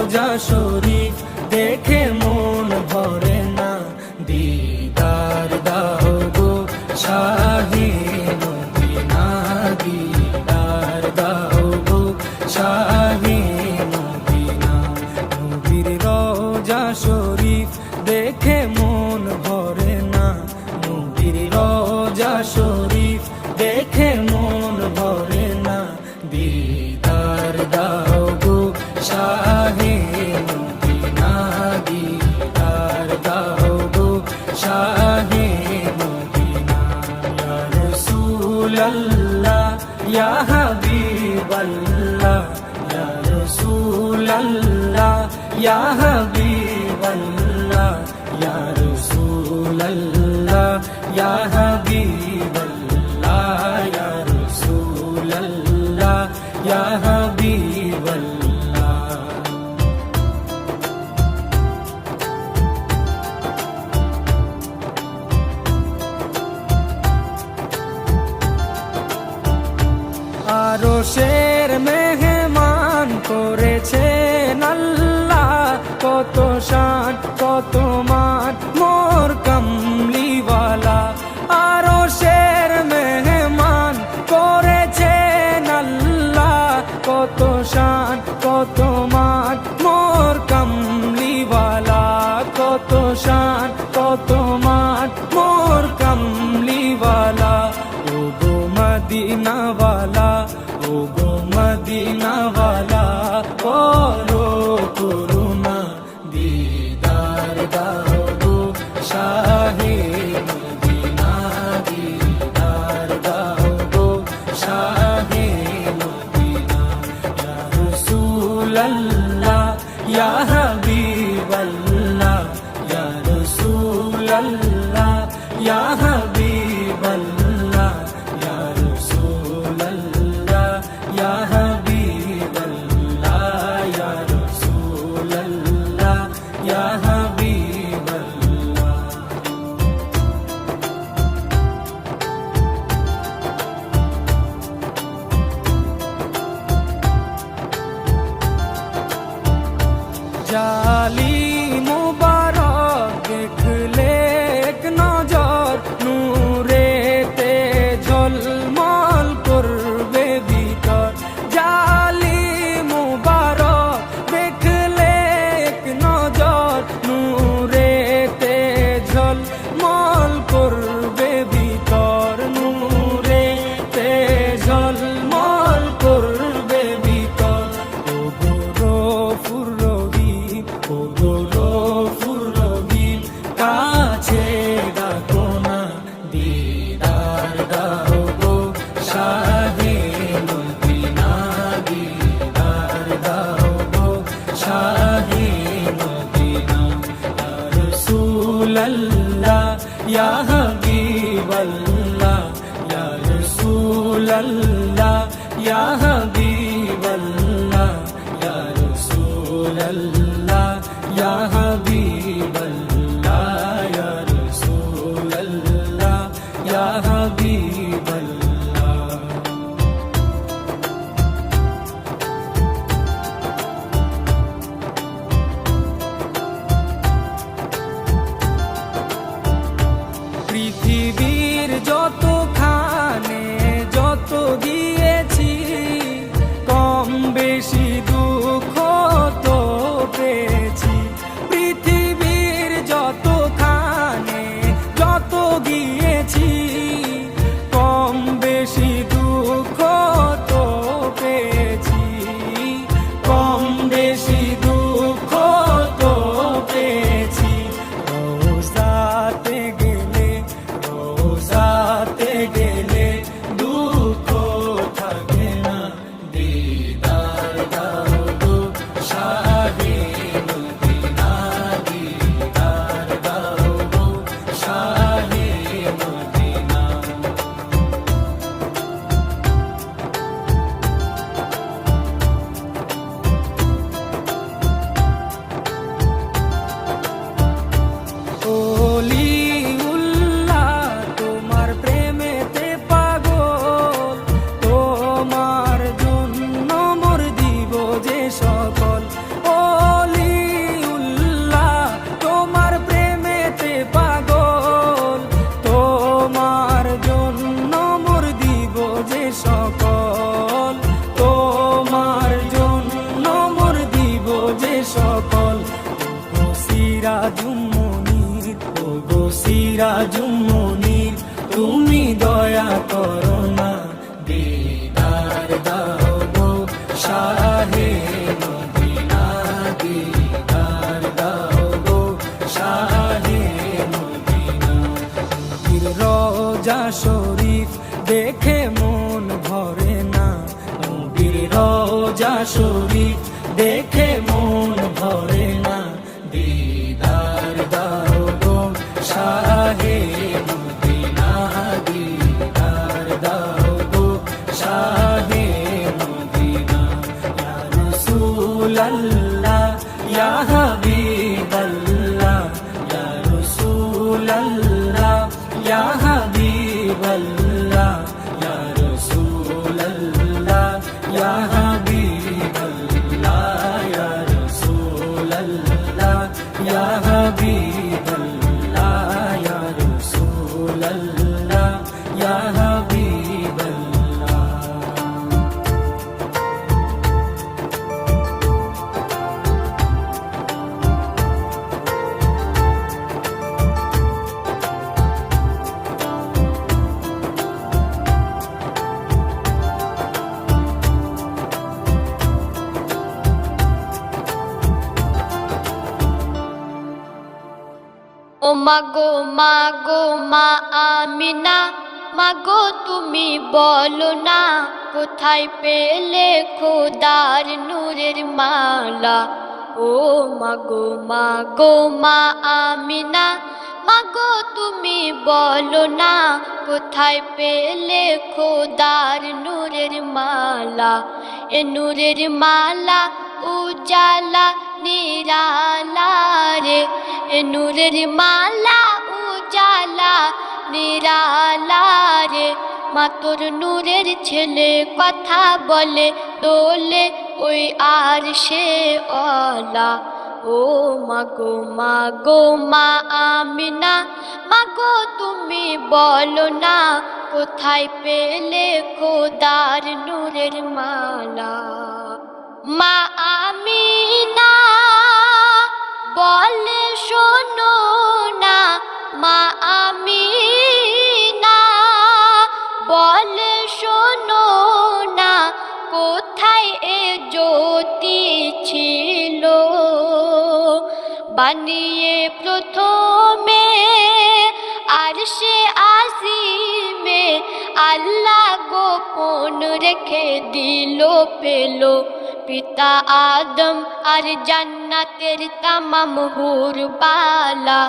রোজা শরীফ দেখে মন ভরে না, দিদার দাও গো শাহে মদিনা, দিদার দাও গো শাহে মদিনা। নবীর রোজা শরীফ দেখে মন ভরে না, নবীর রোজা শরীফ দেখে মন ভরে না, দিদার দাও গো শাহে মদিনা, দিদার দাও গো শাহে মদিনা। ইয়া রাসূলাল্লাহ ইয়া হাবিবাল্লাহ, ইয়া রাসূলাল্লাহ ইয়া হাবিবাল্লাহ, ইয়া রাসূলাল্লাহ ইয়া হাবিবাল্লাহ, ইয়া রাসূলাল্লাহ ইয়া হাবিবাল্লাহ। আরশের মেহমান করেছেন আল্লাহ, কত শান কত মান মোর কামলিওয়ালা। আরশের মেহমান করেছেন আল্লাহ, কত শান কত মান মোর কামলিওয়ালা, কত শান কত মান মোর কামলিওয়ালা। ও গো মদিনাওয়ালা, ও গো মদিনাওয়ালা, করো করুণা, দিদার দাও গো শাহে মদিনা, দিদার দাও গো শাহে মদিনা। ইয়া রাসূলাল্লাহ ইয়া হাবিবাল্লাহ, ইয়া রাসূলাল্লাহ ইয়া হাবিবাল্লাহ, ইয়া রাসূলাল্লাহ ইয়া হাবিবাল্লাহ, ইয়া রাসূলাল্লাহ ইয়া হাবিবাল্লাহ। জালি মুবারক দেখলে এক নজর, নূরেতে ঝলমল করবে ভিতর। জালি মুবারক দেখলে এক নজর, নূরেতে ঝলমল করবে ভিতর, নূরেতে ঝলমল করবে ভিতর। ও গো গফুর রহিম, ও গো গফুর রহিম, কাছে ডাকো না, দিদার দাও গো শাহে মদিনা, দিদার দাও গো শাহে মদিনা। ইয়া রাসূলাল্লাহ ইয়া হাবিবাল্লাহ, ইয়া রাসূলাল্লাহ ইয়া হাবিবাল্লাহ, ইয়া রাসূলাল্লাহ ইয়া হাবিবাল্লাহ, ইয়া রাসূলাল্লাহ ইয়া হাবিবাল্লাহ। পৃথিবীর যতখানে যত গিয়েছি, কম বেশি দুঃখ তো পেয়েছি। পৃথিবী সিরাজুম মুনির, ও গো সিরাজুম মুনির, তুমি দয়া করো না, দিদার দাও গো শাহে মদিনা, দিদার দাও গো শাহে মদিনা। নবীর রওজা শরীফ দেখে মন ভরে না, নবীর রওজা শরীফ দেখে মন ভরে না, দিদার দাও গো শাহে মদিনা, দিদার দাও গো শাহে মদিনা। ইয়া রাসূলাল্লাহ ইয়া হাবিবাল্লাহ, ইয়া রাসূলাল্লাহ ইয়া হাবিবাল্লাহ, ইয়া রাসূলাল্লাহ ইয়া হাবিবাল্লাহ, ইয়া রাসূলাল্লাহ ইয়া হাবিবাল্লাহ, ইয়া রাসূলাল্লাহ ইয়া হাবিবাল্লাহ। ও মাগো মাগো মা আমিনা, মাগো তুমি বলো না, কোথায় পেলে খোদার নূরের মালা। ও মাগো মাগো মা আমিনা, মাগো তুমি বলো না, কোথায় পেলে খোদার নূরের মালা। এ নূরের মালা উজালা নিরালা রে, এ নূরের মালা উজালা নিরালা রে। মা তোর নূরের ছেলে কথা বলে দোলে ওই আর সে অলা। ও মাগো মাগো মা আমিনা, মাগো তুমি বলো না, কোথায় পেলে খোদার নূরের মালা। মা আমিনা বলে শোনো না, মা আমিনা বলে শোনো না, কোথায় এ জ্যোতি ছিল, বানিয়ে প্রথমে আরশে আজিমে, আল্লাহ গোপন রেখে দিল পেলো। পিতা আদম আর জান্নাতের তামাম হুর বালা,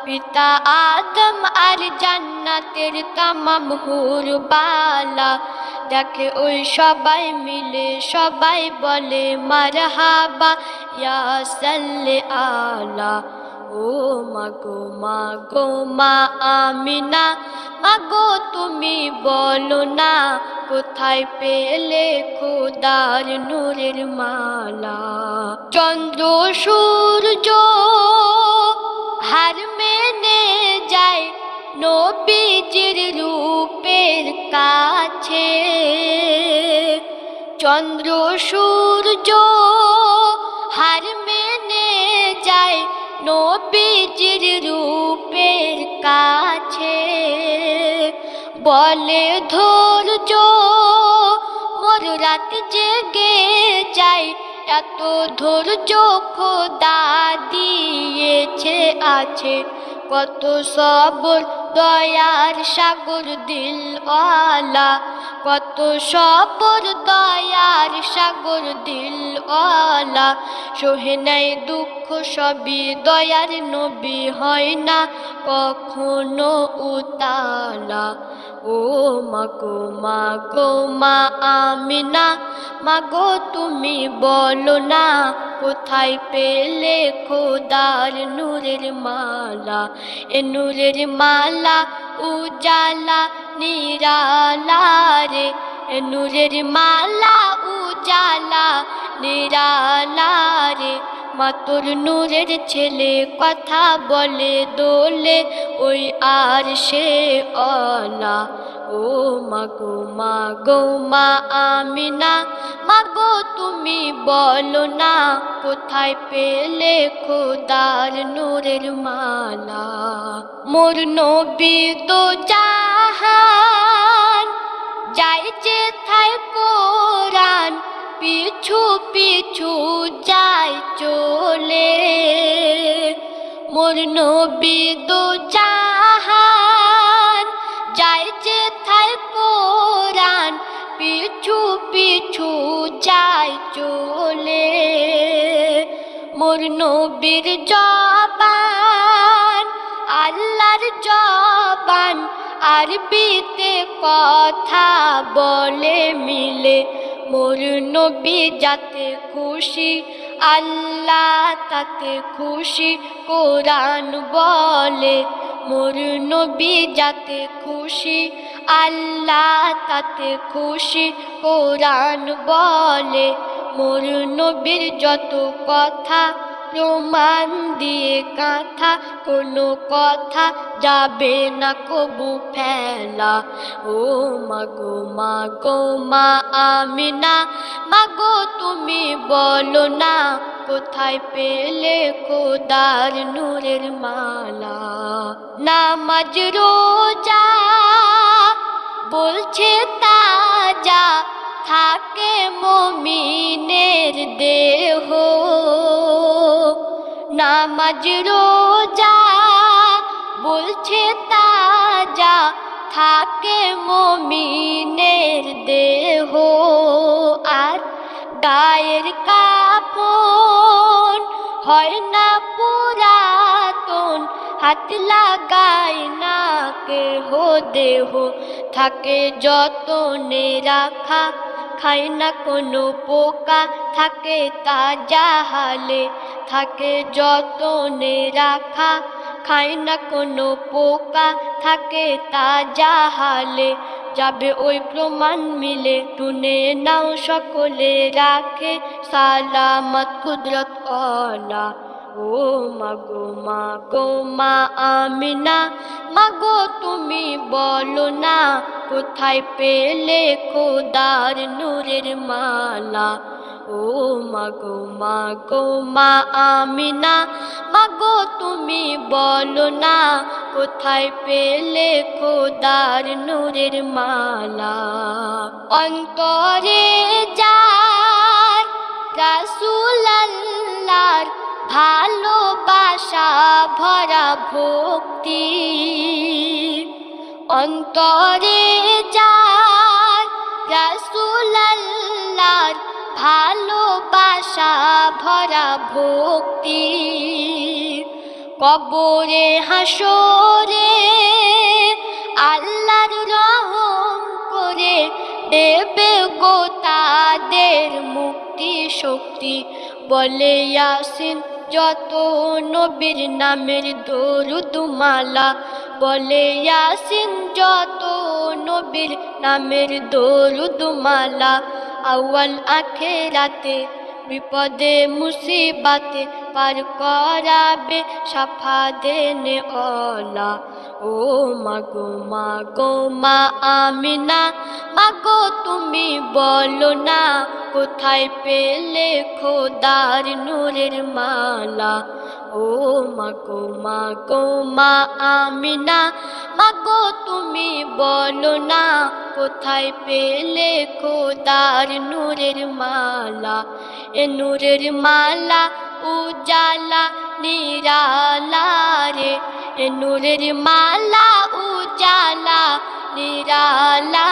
পিতা আদম আর জান্নাতের তামাম হুর বালা। দেখে ওই সবাই মিলে সবাই বলে মারহাবা ইয়া সাল্লি আলা। ও মাগো মাগো মা আমিনা, মাগো তুমি বলো না, কোথায় পেলে খোদার নূরের মালা। চন্দ্র সূর্য হার মেনে যায় নবীজির রূপের কাছে, চন্দ্র সূর্য হার মেনে যায় নবীজির রূপের কাছে। বলে ধৈর্য মোর রাত জেগে যায়, এত ধৈর্য খোদা দিয়েছে আছে। কত সবর দয়ার সাগর দিলওয়ালা, কত সবর দয়ার সাগর দিলওয়ালা। সহে নাই দুঃখ সবই দয়ার নবী, হয় না কখনো উতালা। ও মাগো মাগো মা আমিনা, মাগো তুমি বলো না, কোথায় পেলে খোদার নূরের মালা। এ নূরের মালা উজালা নিরালা রে, এ নূরের মালা উজালা নিরালা রে। মাতর নূরের ছেলে কথা বলে দোলে ওই আর সে অলা। ও মাগো মাগো মা আমিনা, মাগো তুমি বলো না কোথায় পেলে খোদার নূরের মালা। মোর নবী তো জাহান যাই যে থাই কোরআন, পিছু পিছু যায় চলে। মোর নবী তো জাহান যাই যে থাই কোরআন, পিছু পিছু যায় চলে। মোর নবীর জবান আল্লাহর জবান, আরবিতে কথা বলে মিলে। মোর নবী যাতে খুশি আল্লাহ তাতে খুশি কোরআন বলে। মোর নবী যাতে খুশি আল্লাহ তাতে খুশি কোরআন বলে। মোর নবীর যত কথা প্রমাণ দিয়ে কাঁথা, কোনো কথা যাবে না কবু ফেলা। ও মাগো মাগো মা আমিনা, মাগো তুমি বলো না কোথায় পেলে খোদার নূরের মালা। নামাজ রোজা বলছে তাজা থাকে মুমিনের দেহ। নামাজ রোজা বলছে তাজা থাকে মুমিনের দেহ। আর গায়ের কাফন হয় না পুরাতন, হাত লাগায় না কেহ দেহ। থাকে যতনে রাখা খায় না কোনো পোকা, থাকে তাজা হালে। থাকে যতনে রাখা খায় না কোনো পোকা, থাকে তাজা হালে। যাবে ওই প্রমাণ মিলে, শুনে নাও সকলে রাখে সালামত কুদরত ওয়ালা। ও মাগো মাগো মা আমিনা, মাগো তুমি বলো না কোথায় পেলে খোদার নূরের মালা। ও মাগো মাগো মা আমিনা, মাগো তুমি বলো না কোথায় পেলে খোদার নূরের মালা। অন্তরে যার রাসূল আল্লাহর ভালোবাসা ভরা ভক্তি, অন্তরে যার রাসূল আল্লাহর ভালোবাসা ভরা ভক্তি। কবরে হাসরে আল্লাহর রহম করে দেবে গো তাদের মুক্তি শক্তি। বলে ইয়াসিন যত নবীর নামের দরুদ মালা, বলে ইয়াসিন যত নবীর নামের দরুদ মালা। আউয়াল আখেরাতে বিপদে মুসিবাতে পার করাবে সাফা দেনে ওলা। ও মাগো মাগো মা আমিনা, মাগো তুমি বলো না কোথায় পেলে খোদার নূরের মালা। ও মাগো মাগো মা আমিনা, মাগো তুমি বলো না কোথায় পেলে খোদার নূরের মালা। এ নূরের মালা উজালা নিরালা রে, এ নূরের মালা উজালা নিরালা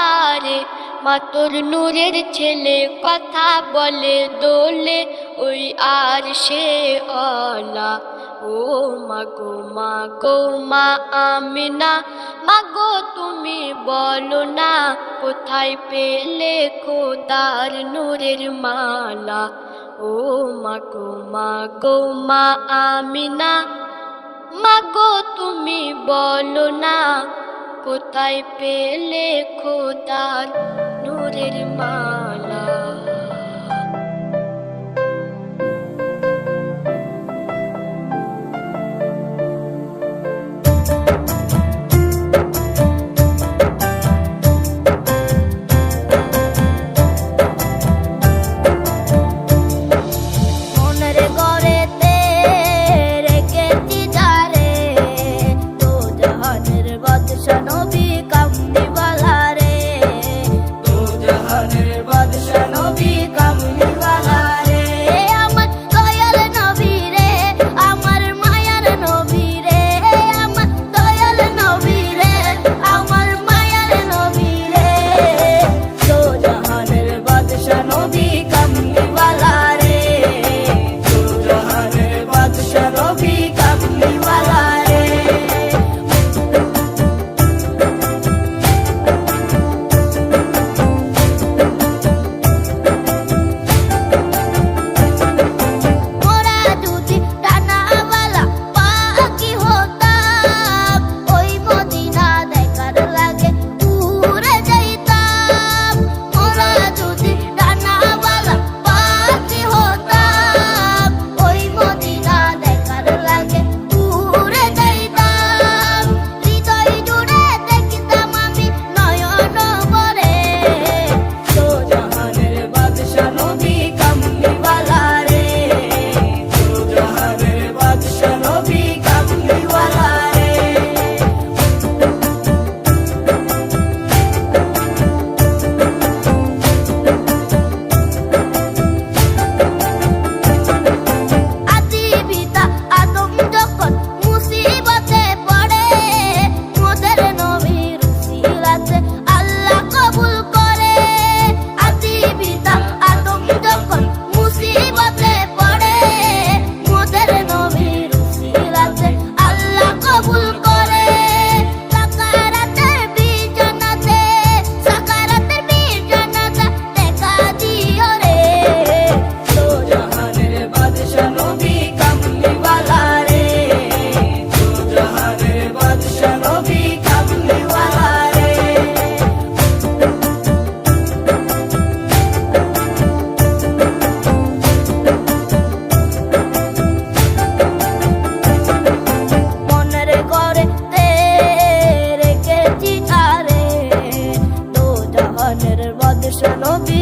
রে। মাতর নূরের ছেলে কথা বলে দোলে ওই আর সে অলা। ও মাগো মাগো মা আমিনা, মাগো তুমি বলো না কোথায় পেলে খোদার নূরের মালা। ও মাগো মাগো মা আমিনা, মাগো তুমি বলো না কোথায় পেলে খোদার নূরের মালা। বাদশা নবী কামলিওয়ালা রে, দু জাহানের বাদশা নবী কামলিওয়ালা রে। মনের ঘরে রেখেছি তারে, দু জাহানের বাদশা নবী